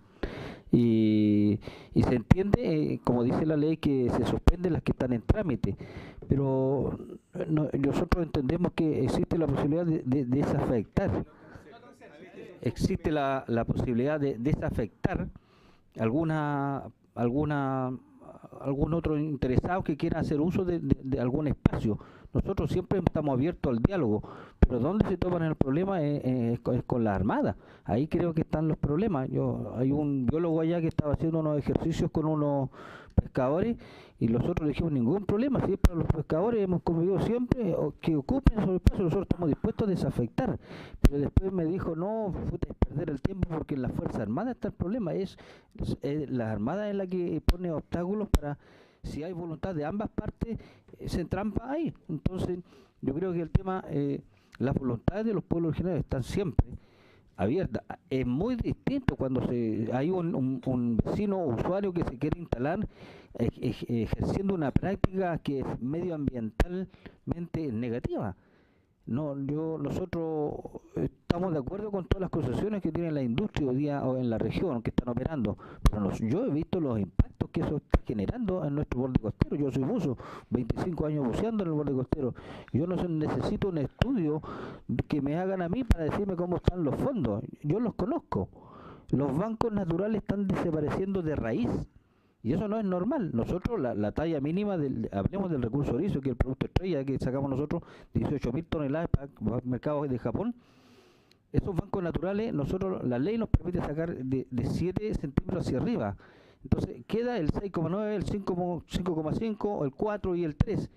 S6: Y se entiende, como dice la ley, que se suspenden las que están en trámite, pero nosotros entendemos que existe la posibilidad de desafectar. Existe la posibilidad de desafectar algún otro interesado que quiera hacer uso de algún espacio. Nosotros siempre estamos abiertos al diálogo, pero donde se toman el problema es con la Armada. Ahí creo que están los problemas. Hay un biólogo allá que estaba haciendo unos ejercicios con unos pescadores y nosotros dijimos ningún problema, si es para los pescadores, hemos convivido siempre, que ocupen esos espacios, nosotros estamos dispuestos a desafectar. Pero después me dijo, no, es perder el tiempo porque en la Fuerza Armada está el problema, es la Armada es la que pone obstáculos para, si hay voluntad de ambas partes, se entrampa ahí. Entonces yo creo que el tema, las voluntades de los pueblos originarios están siempre abiertas. Es muy distinto cuando hay un vecino usuario que se quiere instalar ejerciendo una práctica que es medioambientalmente negativa. Nosotros estamos de acuerdo con todas las concesiones que tiene la industria hoy día o en la región que están operando, pero yo he visto los impactos que eso está generando en nuestro borde costero. Yo soy buzo, 25 años buceando en el borde costero. Yo no necesito un estudio que me hagan a mí para decirme cómo están los fondos. Yo los conozco. Los bancos naturales están desapareciendo de raíz. Y eso no es normal. Nosotros, la talla mínima, hablemos del recurso orizo, que es el producto estrella que sacamos nosotros, 18.000 toneladas para el mercado de Japón. Esos bancos naturales, la ley nos permite sacar de 7 centímetros hacia arriba. Entonces queda el 6,9, el 5,5, el 4 y el 3.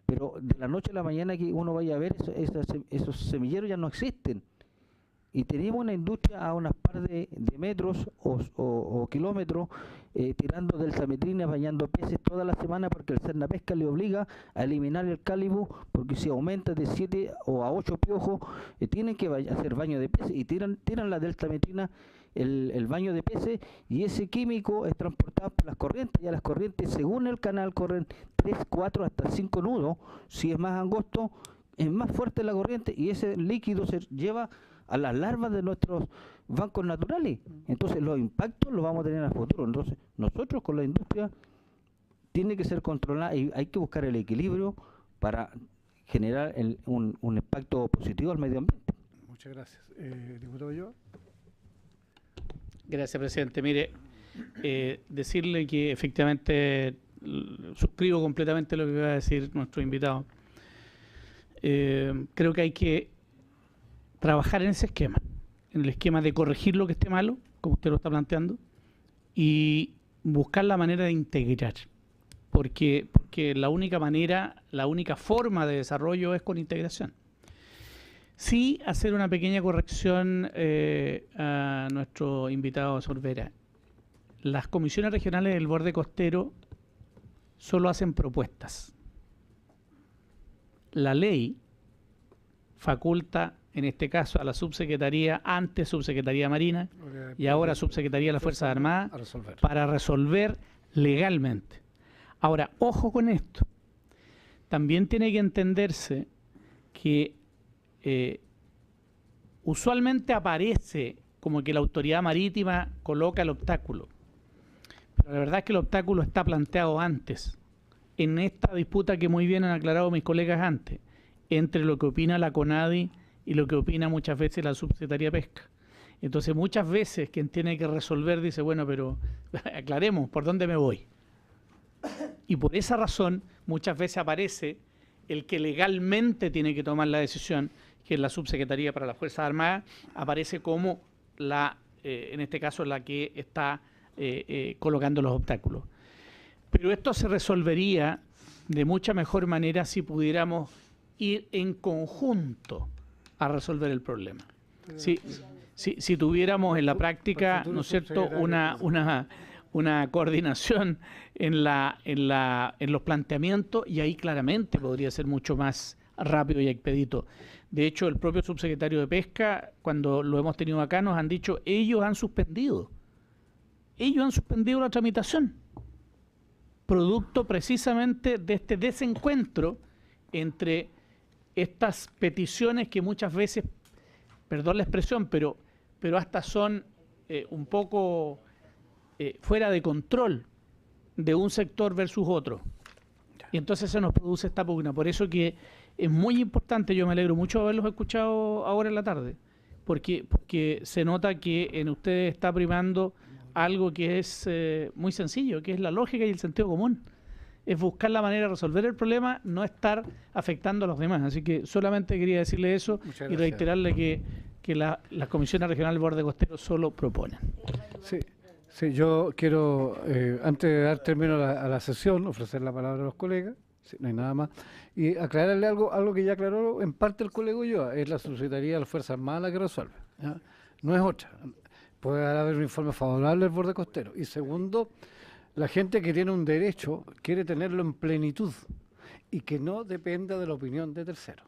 S6: Pero de la noche a la mañana que uno vaya a ver, esos semilleros ya no existen. Y tenemos una industria a unas par de metros o kilómetros tirando deltametrina, bañando peces toda la semana porque el Cernapesca le obliga a eliminar el cálibo, porque si aumenta de 7 o a 8 piojos tienen que hacer baño de peces y tiran la deltametrina, el baño de peces, y ese químico es transportado por las corrientes, y a las corrientes según el canal corren 3, 4 hasta 5 nudos. Si es más angosto es más fuerte la corriente y ese líquido se lleva a las larvas de nuestros bancos naturales. Entonces los impactos los vamos a tener a futuro. Entonces nosotros con la industria tiene que ser controlada y hay que buscar el equilibrio para generar un impacto positivo al medio ambiente.
S3: Muchas gracias. Diputado Ulloa.
S1: Gracias, presidente. Mire, decirle que efectivamente suscribo completamente lo que va a decir nuestro invitado. Creo que hay que trabajar en ese esquema, en el esquema de corregir lo que esté malo, como usted lo está planteando, y buscar la manera de integrar, porque la única manera, la única forma de desarrollo es con integración. Sí, hacer una pequeña corrección a nuestro invitado Sorvera. Las comisiones regionales del borde costero solo hacen propuestas. La ley faculta, en este caso, a la subsecretaría, antes subsecretaría Marina y ahora subsecretaría de las Fuerzas Armadas, para resolver legalmente. Ahora, ojo con esto. También tiene que entenderse que usualmente aparece como que la autoridad marítima coloca el obstáculo. Pero la verdad es que el obstáculo está planteado antes. En esta disputa que muy bien han aclarado mis colegas antes. entre lo que opina la CONADI y lo que opina muchas veces la Subsecretaría de Pesca. Entonces muchas veces quien tiene que resolver dice, bueno, pero aclaremos, ¿por dónde me voy? Y por esa razón muchas veces aparece el que legalmente tiene que tomar la decisión, que es la Subsecretaría para las Fuerzas Armadas, aparece como en este caso la que está colocando los obstáculos. Pero esto se resolvería de mucha mejor manera si pudiéramos ir en conjunto a resolver el problema. Si tuviéramos en la práctica, ¿no es cierto?, una coordinación en los planteamientos, y ahí claramente podría ser mucho más rápido y expedito. De hecho, el propio subsecretario de Pesca, cuando lo hemos tenido acá, nos han dicho, ellos han suspendido la tramitación, producto precisamente de este desencuentro entre estas peticiones que muchas veces, perdón la expresión, pero hasta son un poco fuera de control de un sector versus otro. Y entonces se nos produce esta pugna. Por eso que es muy importante, yo me alegro mucho de haberlos escuchado ahora en la tarde, porque se nota que en ustedes está primando algo que es muy sencillo, que es la lógica y el sentido común. Es buscar la manera de resolver el problema, no estar afectando a los demás. Así que solamente quería decirle eso y reiterarle que las comisiones regionales del borde costero solo proponen.
S3: Sí, yo quiero, antes de dar término a la sesión, ofrecer la palabra a los colegas, no hay nada más, y aclararle algo que ya aclaró en parte el colega Ulloa, es la Subsecretaría de las Fuerzas Armadas la que resuelve, ¿ya? No es otra. Puede haber un informe favorable del borde costero. Y segundo, la gente que tiene un derecho quiere tenerlo en plenitud y que no dependa de la opinión de terceros.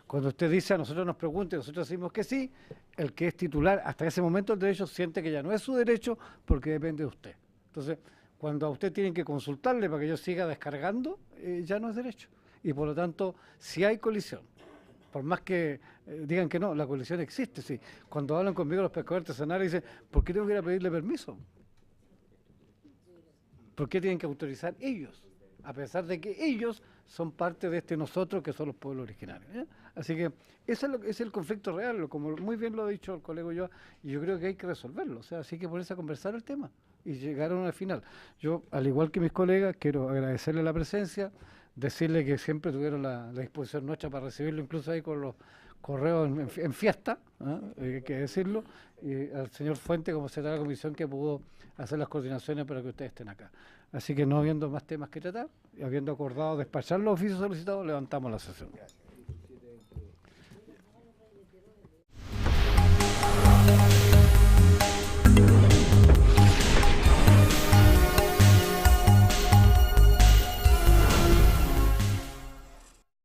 S3: Cuando usted dice a nosotros nos pregunta y nosotros decimos que sí, el que es titular hasta ese momento del derecho siente que ya no es su derecho porque depende de usted. Entonces, cuando a usted tienen que consultarle para que yo siga descargando, ya no es derecho. Y por lo tanto, si hay colisión, por más que digan que no, la colisión existe, sí. Cuando hablan conmigo los pescadores artesanales dicen, ¿por qué tengo que ir a pedirle permiso? ¿Por qué tienen que autorizar ellos? A pesar de que ellos son parte de nosotros, que son los pueblos originarios, ¿ya? Así que ese es el conflicto real, como muy bien lo ha dicho el colega yo, y yo creo que hay que resolverlo. O sea, así que ponerse a conversar el tema y llegar a una final. Yo, al igual que mis colegas, quiero agradecerle la presencia, decirle que siempre tuvieron la disposición nuestra para recibirlo, incluso ahí con los correos en fiesta, hay que decirlo, y al señor Fuente como secretario de la comisión que pudo hacer las coordinaciones para que ustedes estén acá. Así que no habiendo más temas que tratar, y habiendo acordado despachar los oficios solicitados, levantamos la sesión.